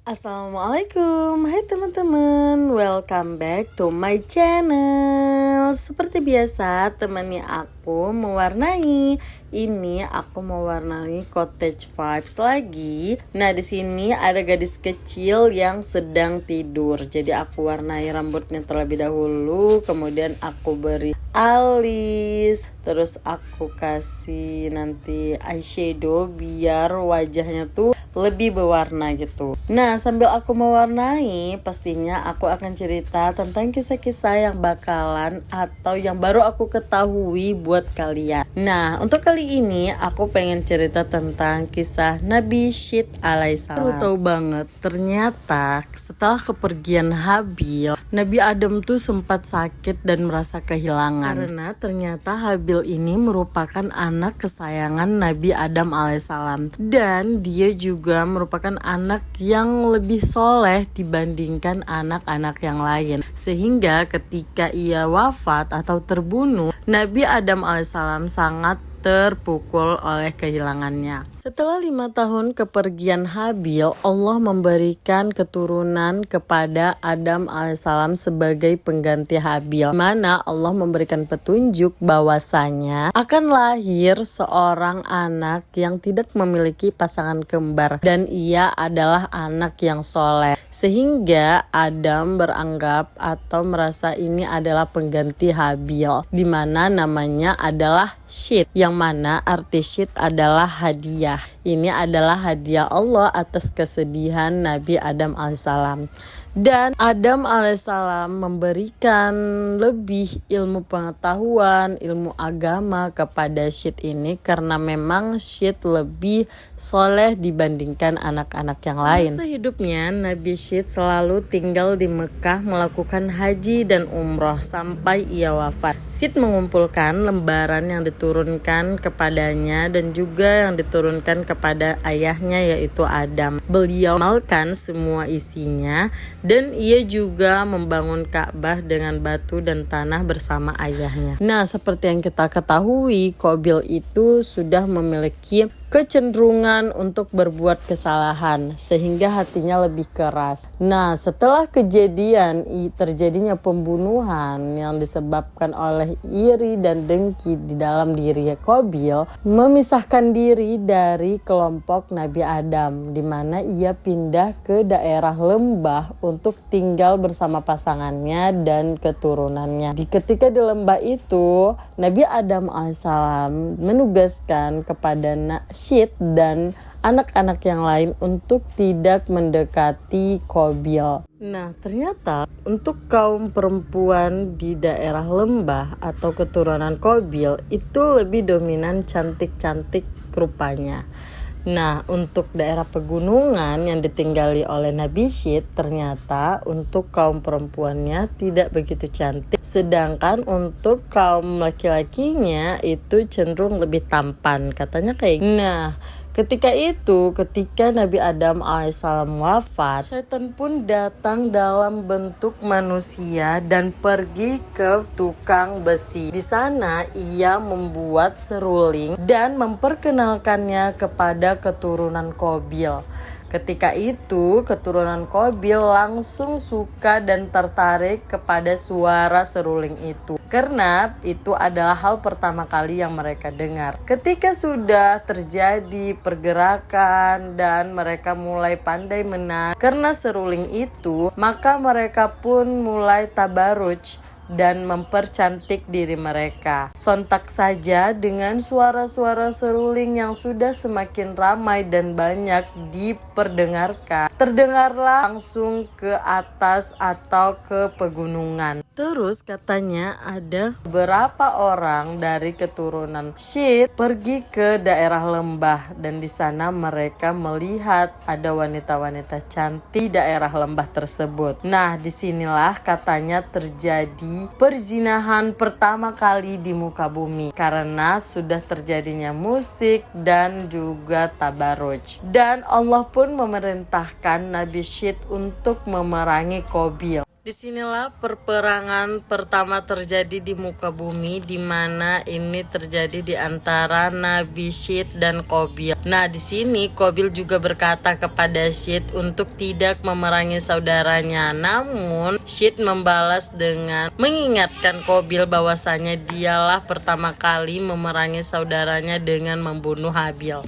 Assalamualaikum, hai teman-teman, welcome back to my channel. Seperti biasa, temani aku mewarnai. Ini aku mewarnai cottage vibes lagi. Nah, di sini ada gadis kecil yang sedang tidur. Jadi aku warnai rambutnya terlebih dahulu, kemudian aku beri alis, terus aku kasih nanti eyeshadow biar wajahnya tuh lebih berwarna gitu. Nah, sambil aku mewarnai, pastinya aku akan cerita tentang kisah-kisah yang bakalan atau yang baru aku ketahui buat kalian. Nah, untuk kali ini aku pengen cerita tentang kisah Nabi Syed alaihissalam. Baru tahu banget, ternyata setelah kepergian Habil, Nabi Adam tuh sempat sakit dan merasa kehilangan. Karena ternyata Habil ini merupakan anak kesayangan Nabi Adam alaihissalam. Dan dia juga merupakan anak yang lebih soleh dibandingkan anak-anak yang lain. Sehingga ketika ia wafat atau terbunuh, Nabi Adam alaihissalam sangat terpukul oleh kehilangannya. Setelah 5 tahun kepergian Habil, Allah memberikan keturunan kepada Adam alaihissalam sebagai pengganti Habil, mana Allah memberikan petunjuk bahwasanya akan lahir seorang anak yang tidak memiliki pasangan kembar dan ia adalah anak yang soleh, sehingga Adam beranggap atau merasa ini adalah pengganti Habil, di mana namanya adalah Syed, yang mana arti Syed adalah hadiah. Ini adalah hadiah Allah atas kesedihan Nabi Adam alaihissalam. Dan Adam alaihissalam memberikan lebih ilmu pengetahuan, ilmu agama kepada Syed ini karena memang Syed lebih soleh dibandingkan anak-anak yang lain. Semasa hidupnya Nabi Syed selalu tinggal di Mekah melakukan haji dan umroh sampai ia wafat. Syed mengumpulkan lembaran yang diturunkan kepadanya dan juga yang diturunkan kepada ayahnya yaitu Adam. Beliau mengamalkan semua isinya dan ia juga membangun Ka'bah dengan batu dan tanah bersama ayahnya. Nah, seperti yang kita ketahui, Qabil itu sudah memiliki kecenderungan untuk berbuat kesalahan sehingga hatinya lebih keras. Nah, setelah kejadian terjadinya pembunuhan yang disebabkan oleh iri dan dengki di dalam diri Qabil, memisahkan diri dari kelompok Nabi Adam, di mana ia pindah ke daerah lembah untuk tinggal bersama pasangannya dan keturunannya. Ketika di lembah itu, Nabi Adam alaihissalam menugaskan kepada Syed dan anak-anak yang lain untuk tidak mendekati Qabil. Nah, ternyata untuk kaum perempuan di daerah lembah atau keturunan Qabil itu lebih dominan cantik-cantik rupanya. Nah, untuk daerah pegunungan yang ditinggali oleh Nabi Syed, ternyata untuk kaum perempuannya tidak begitu cantik. Sedangkan untuk kaum laki-lakinya itu cenderung lebih tampan, katanya kayak gitu. Nah, ketika Nabi Adam alaihissalam wafat, syaitan pun datang dalam bentuk manusia dan pergi ke tukang besi. Di sana ia membuat seruling dan memperkenalkannya kepada keturunan Qabil. Ketika itu, keturunan Qabil langsung suka dan tertarik kepada suara seruling itu, karena itu adalah hal pertama kali yang mereka dengar. Ketika sudah terjadi pergerakan dan mereka mulai pandai menari karena seruling itu, maka mereka pun mulai tabaruj dan mempercantik diri mereka. Sontak saja dengan suara-suara seruling yang sudah semakin ramai dan banyak diperdengarkan, terdengarlah langsung ke atas atau ke pegunungan. Terus katanya ada beberapa orang dari keturunan Syed pergi ke daerah lembah dan di sana mereka melihat ada wanita-wanita cantik di daerah lembah tersebut. Nah, disinilah katanya terjadi perzinahan pertama kali di muka bumi karena sudah terjadinya musik dan juga tabaruj. Dan Allah pun memerintahkan Nabi Syed untuk memerangi Qabil. Disinilah perperangan pertama terjadi di muka bumi, di mana ini terjadi di antara Nabi Syed dan Qabil. Nah, di sini Qabil juga berkata kepada Syed untuk tidak memerangi saudaranya. Namun Syed membalas dengan mengingatkan Qabil bahwasanya dialah pertama kali memerangi saudaranya dengan membunuh Habil.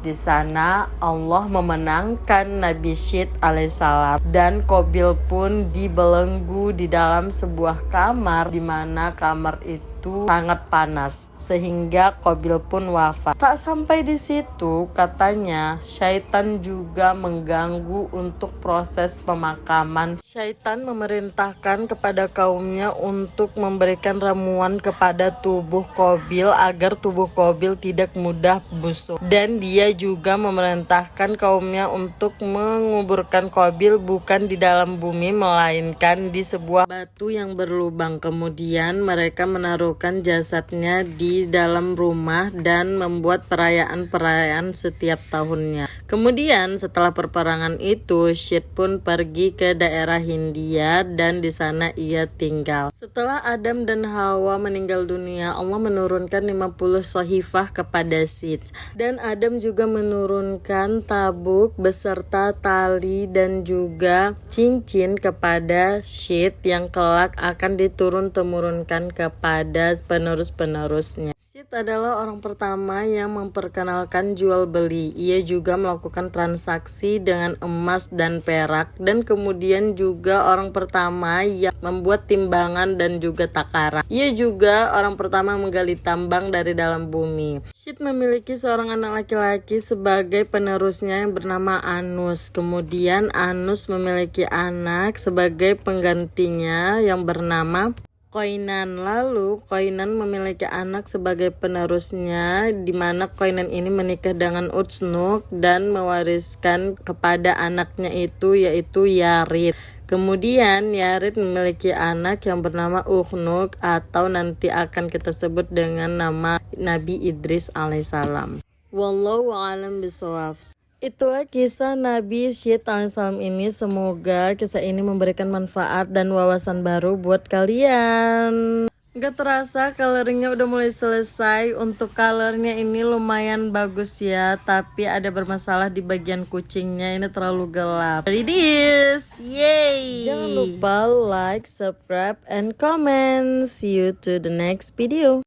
Di sana Allah memenangkan Nabi Syed alaihissalam dan Qabil pun dibelenggu di dalam sebuah kamar, di mana kamar itu sangat panas sehingga Qabil pun wafat. Tak sampai di situ, katanya syaitan juga mengganggu untuk proses pemakaman. Syaitan memerintahkan kepada kaumnya untuk memberikan ramuan kepada tubuh Qabil agar tubuh Qabil tidak mudah busuk, dan dia juga memerintahkan kaumnya untuk menguburkan Qabil bukan di dalam bumi melainkan di sebuah batu yang berlubang. Kemudian mereka menaruhkan jasadnya di dalam rumah dan membuat perayaan-perayaan setiap tahunnya. Kemudian setelah perperangan itu, Syed pun pergi ke daerah Hindia dan di sana ia tinggal. Setelah Adam dan Hawa meninggal dunia, Allah menurunkan 50 shahifah kepada Syed, dan Adam juga menurunkan tabuk beserta tali dan juga cincin kepada Syed yang kelak akan diturun-temurunkan kepada penerus-penerusnya. Syed adalah orang pertama yang memperkenalkan jual beli. Ia juga melakukan transaksi dengan emas dan perak, dan kemudian juga orang pertama yang membuat timbangan dan juga takaran. Ia juga orang pertama menggali tambang dari dalam bumi. Syed memiliki seorang anak laki-laki sebagai penerusnya yang bernama Anus. Kemudian Anus memiliki anak sebagai penggantinya yang bernama Koinan. Lalu Koinan memiliki anak sebagai penerusnya, di mana Koinan ini menikah dengan Utsnuk dan mewariskan kepada anaknya itu yaitu Yarid. Kemudian Yarid memiliki anak yang bernama Ukhnuk atau nanti akan kita sebut dengan nama Nabi Idris alaihissalam. Wallahu a'lam bishawab. Itulah kisah Nabi Syed alaihissalam ini. Semoga kisah ini memberikan manfaat dan wawasan baru buat kalian. Gak terasa coloringnya udah mulai selesai. Untuk colornya ini lumayan bagus ya, tapi ada bermasalah di bagian kucingnya, ini terlalu gelap. There it is. Yay! Jangan lupa like, subscribe, and comment. See you to the next video.